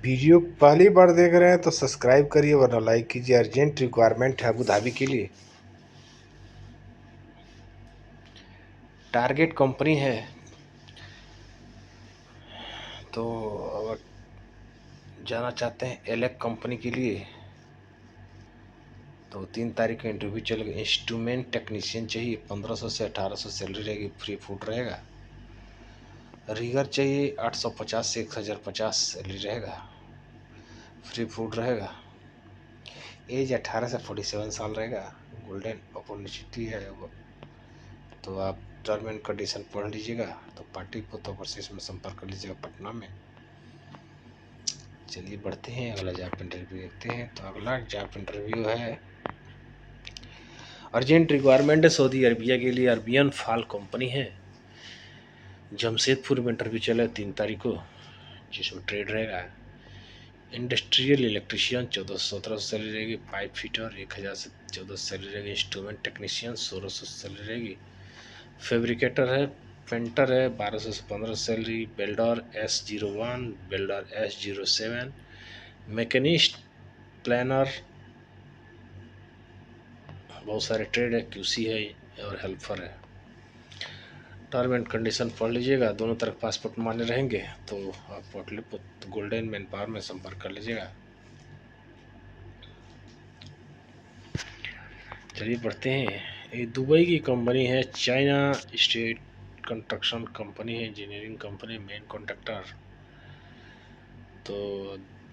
Video पहली बार देख रहे हैं तो सब्सक्राइब करिए वरना लाइक कीजिए। अर्जेंट रिक्वायरमेंट है अबू धाबी के लिए। टारगेट कंपनी है, तो अगर जाना चाहते हैं एलेक कंपनी के लिए तो 3 तारीख का इंटरव्यू चलेगा। इंस्ट्रूमेंट टेक्नीशियन चाहिए, 1500 से 1800 सैलरी रहेगी, फ्री फूड रहेगा। रीगर चाहिए, 850 से 1050 सैलरी रहेगा, फ्री फूड रहेगा। एज 18 से 47 साल रहेगा। गोल्डन अपॉर्चुनिटी है वो, तो आप टर्म एंड कंडीशन पढ़ लीजिएगा। तो पार्टी पोस्ट ओवरसीज में संपर्क कर लीजिएगा पटना में। चलिए बढ़ते हैं, अगला जॉब इंटरव्यू देखते हैं। तो अगला जॉब इंटरव्यू है, अर्जेंट रिक्वायरमेंट है सऊदी अरबिया के लिए। अरबियन फाल कंपनी है, जमशेदपुर में इंटरव्यू चला है 3 तारीख को, जिसमें ट्रेड रहेगा। इंडस्ट्रियल इलेक्ट्रिशियन 1400-1700 सैलरी रहेगी। पाइप फिटर 1000 से 1400 सैलरी रहेगी। इंस्ट्रूमेंट टेक्नीशियन 1600 सैलरी रहेगी। फैब्रिकेटर है, पेंटर है, 1200 से 1500 salary. Builder S01, builder S07, machinist, planner, बहुत सारे ट्रेड है, QC है और हेल्पर है। टर्म एंड कंडीशन पढ़ लीजिएगा, दोनों तरफ पासपोर्ट मान्य रहेंगे तो आप पाटलिपुत्र गोल्डन मैन पावर में संपर्क कर लीजिएगा। चलिए बढ़ते हैं, ये दुबई की कंपनी है, चाइना स्टेट कंस्ट्रक्शन कंपनी है, इंजीनियरिंग कंपनी, मेन कॉन्ट्रैक्टर। तो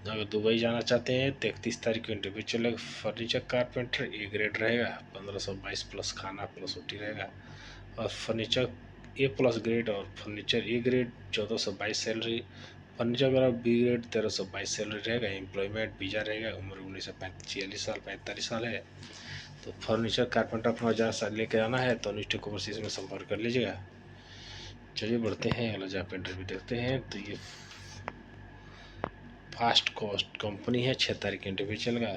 अगर दुबई जाना चाहते हैं तो 31 तारीख को इंटरव्यू चलेगा। फर्नीचर कारपेंटर A ग्रेड रहेगा, 1522 प्लस खाना प्लस OT रहेगा। और फर्नीचर A+ ग्रेड और furniture A grade 1422 salary. Furniture अगर B ग्रेड 1322 सैलरी रहेगा। एम्प्लॉयमेंट वीज़ा रहेगा। उम्र 19 से 46 साल 45 साल है। तो फर्नीचर कारपेंटर अपना जहाँ लेके आना है तो न्यूस्टेक ओवरसीज में संपर्क कर लीजिएगा। चलिए बढ़ते हैं, अगला जहाँ पे इंटरव्यू देखते हैं। तो ये फास्ट कॉस्ट कंपनी है, 6 तारीख इंटरव्यू चलेगा।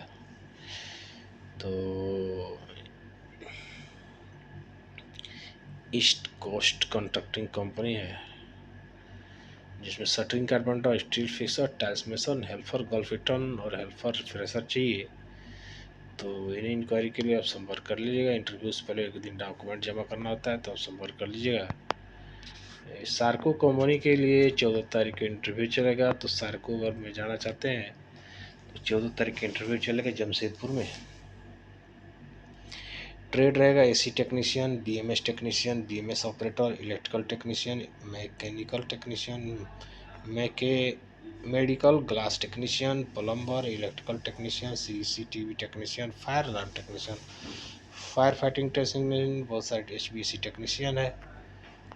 तो ईस्ट कोस्ट कंस्ट्रक्टिंग कंपनी है, जिसमें shuttering carpenter, steel fixer, tiles mason, helper गॉल्फिटन और हेल्पर फ्रेशर चाहिए। तो इन्हीं इंक्वायरी के लिए आप संपर्क कर लीजिएगा। इंटरव्यू से पहले 1 दिन डॉक्यूमेंट जमा करना होता है, तो आप संपर्क कर लीजिएगा। सार्को कंपनी के लिए 14 तारीख को इंटरव्यू चलेगा। तो सार्को अगर में जाना चाहते हैं तो 14 तारीख का इंटरव्यू चलेगा जमशेदपुर में। ट्रेड रहेगा AC technician, BMS technician, BMS operator, electrical technician, mechanical technician, medical glass technician, plumber, electrical technician, CCTV technician, fire alarm technician, fire fighting technician, बहुत सारे HVAC टेक्नीशियन है।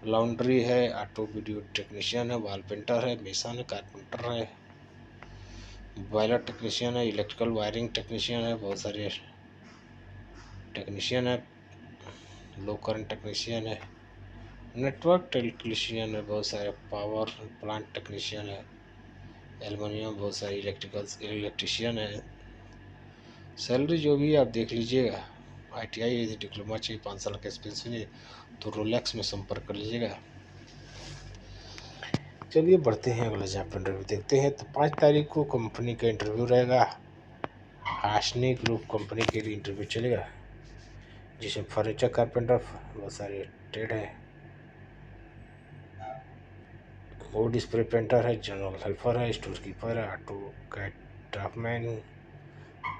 लॉन्ड्री है, ऑटो वीडियो टेक्नीशियन है, wall painter है, mason है, carpenter है, boiler technician है, electrical wiring technician है, बहुत सारे टेक्नीशियन है। लो करंट टेक्नीशियन है, नेटवर्क टेक्नीशियन है, बहुत सारे पावर प्लांट टेक्नीशियन है, एल्युमिनियम, बहुत सारे इलेक्ट्रिशियन है। सैलरी जो भी आप देख लीजिएगा। ITI यदि डिप्लोमा चाहिए, 5 साल का एक्सपीरियंस चाहिए तो रोलेक्स में संपर्क कर लीजिएगा। चलिए बढ़ते हैं, अगला जहाँ पर इंटरव्यू देखते हैं। तो 5 तारीख को कंपनी का इंटरव्यू रहेगा। हाशनी ग्रुप कंपनी के लिए इंटरव्यू चलेगा, जिसमें फर्नीचर कारपेंटर, बहुत सारे ट्रेड है। बोर्ड स्प्रे पेंटर है, जनरल हेल्पर है, स्टोर कीपर है, auto CAD draftsman,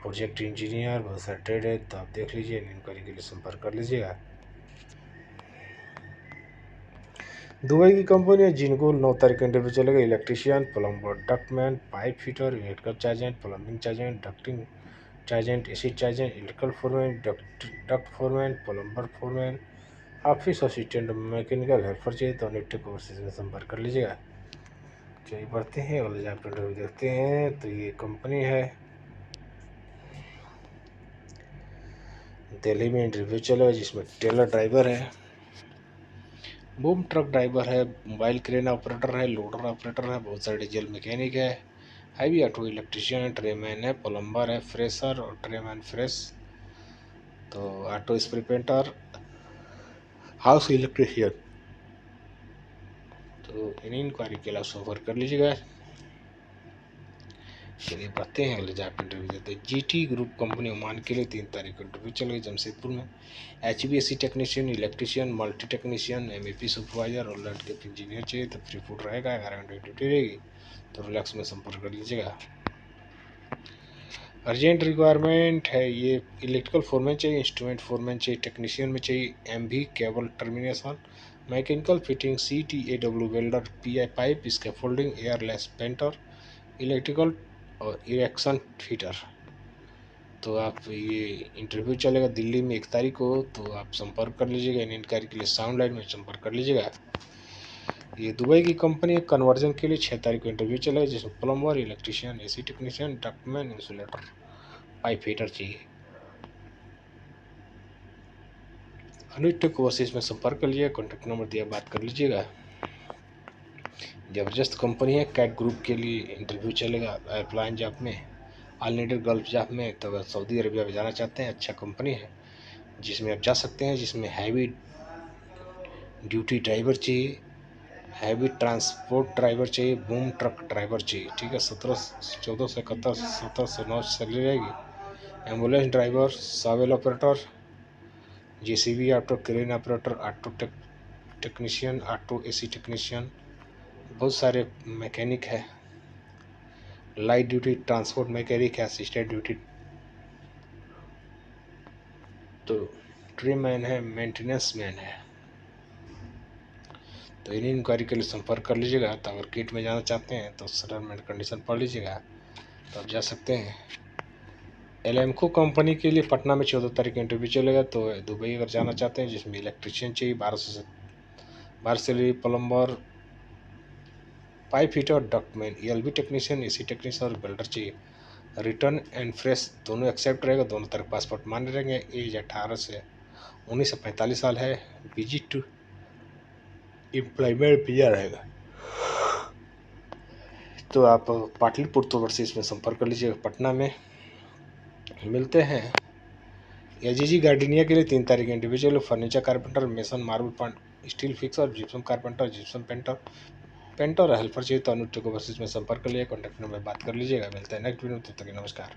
project engineer, बहुत सारे ट्रेड है। तो आप देख लीजिए, इंक्वायरी के लिए संपर्क कर लीजिएगा। दुबई की कंपनी है, जिनको 9 तारीख का इंटरव्यू चलेगा। Electrician, plumber, ductman, pipe fitter, electrical chargehand, plumbing chargehand, ducting chargehand, AC chargehand, electrical foreman, duct foreman, plumber foreman, office assistant, mechanical helper चाहिए तो न्यूटेक ओवरसीज में संपर्क कर लीजिएगा। चलिए बढ़ते हैं, अगले जहाँ पर इंटरव्यू देखते हैं। तो ये कंपनी है, दिल्ली में इंटरव्यू चलेगा, जिसमें टेलर ड्राइवर है, बूम ट्रक ड्राइवर है, मोबाइल क्रेन ऑपरेटर है, लोडर ऑपरेटर है, बहुत सारे डीजल मैकेनिक है, हैवी ऑटो इलेक्ट्रिशियन है, ट्रेमैन है, प्लम्बर है, फ्रेशर और ट्रेमैन फ्रेश, तो auto spray painter, house electrician. तो इन्हीं इंक्वायरी के लिए संपर्क कर लीजिएगा। चलिए बढ़ते हैं अगले जहाँ पे इंटरव्यू देते हैं। जीटी ग्रुप कंपनी ओमान के लिए 3 तारीख को इंटरव्यू चलेगी जमशेदपुर में। HVAC technician, electrician, multi technician, MEP supervisor और लैंडस्केप इंजीनियर चाहिए। तो फ्री फूड रहेगा, 11 घंटे ड्यूटी रहेगी। तो रिलैक्स में संपर्क कर लीजिएगा। अर्जेंट रिक्वायरमेंट है ये, इलेक्ट्रिकल फोरमैन चाहिए, इंस्ट्रूमेंट फोरमैन चाहिए, टेक्नीशियन में चाहिए MV cable termination, mechanical fitting, CTAW welder, PI pipe, scaffolding, airless painter, electrical और इरेक्शन फिटर। तो आप ये इंटरव्यू चलेगा दिल्ली में 1 तारीख को, तो आप संपर्क कर लीजिएगा। इन इंक्वायरी के लिए साउंड लाइन में संपर्क कर लीजिएगा। ये दुबई की कंपनी कन्वर्जन के लिए 6 तारीख को इंटरव्यू चलेगा, जिसमें plumber, electrician, AC technician, ductman, insulator, pipe fitter चाहिए। अनुज ओवरसीज में संपर्क कर लीजिएगा, कॉन्टैक्ट नंबर दिया, बात कर लीजिएगा। ज़बरदस्त कंपनी है, कैट ग्रुप के लिए इंटरव्यू चलेगा एयरप्लाइन जॉब में, ऑल नीडर गल्फ जॉब में। तो अगर सऊदी अरबिया में जाना चाहते हैं, अच्छा कंपनी है जिसमें आप जा सकते हैं, जिसमें हैवी ड्यूटी ड्राइवर चाहिए, हैवी ट्रांसपोर्ट ड्राइवर चाहिए, बूम ट्रक ड्राइवर चाहिए। ठीक है, 14 से 9 सैलरी रहेगी। Ambulance driver, Sewell operator, JCB auto, crane operator, auto technician, auto AC technician, बहुत सारे मैकेनिक है, लाइट ड्यूटी ट्रांसपोर्ट मैकेनिक है, असिस्टेंट ड्यूटी तो ट्री मैन है, मेंटेनेंस मैन है। तो इन्हीं इंक्वायरी के लिए संपर्क कर लीजिएगा। तो अगर किट में जाना चाहते हैं तो टर्म एंड कंडीशन पढ़ लीजिएगा, तो आप जा सकते हैं। एलेमको कंपनी के लिए पटना में 14 तारीख को इंटरव्यू चलेगा। तो दुबई अगर जाना चाहते हैं, जिसमें इलेक्ट्रीशियन चाहिए 12 salary, plumber, pipe fitter, ductman, ELB technician, AC technician और वेल्डर चाहिए। रिटर्न एंड फ्रेश दोनों एक्सेप्ट रहेगा, दोनों तरफ पासपोर्ट मान्य रहेंगे। एज 18 से 19 से 45 साल है। विजिट टू एम्प्लॉयमेंट वीजा रहेगा। तो आप पाटलिपुत्र ओवरसीज में संपर्क कर लीजिएगा, पटना में मिलते हैं। AGG गार्डिनिया के लिए 3 तारीख individual furniture carpenter, mason, marble, steel fixer, gypsum carpenter, gypsum painter और हेल्पर चाहिए। तो अनुज ओवरसीज में संपर्क कर लीजिए, कॉन्टैक्ट नंबर बात कर लीजिएगा। मिलते हैं नेक्स्ट वीडियो में, तब तक नमस्कार।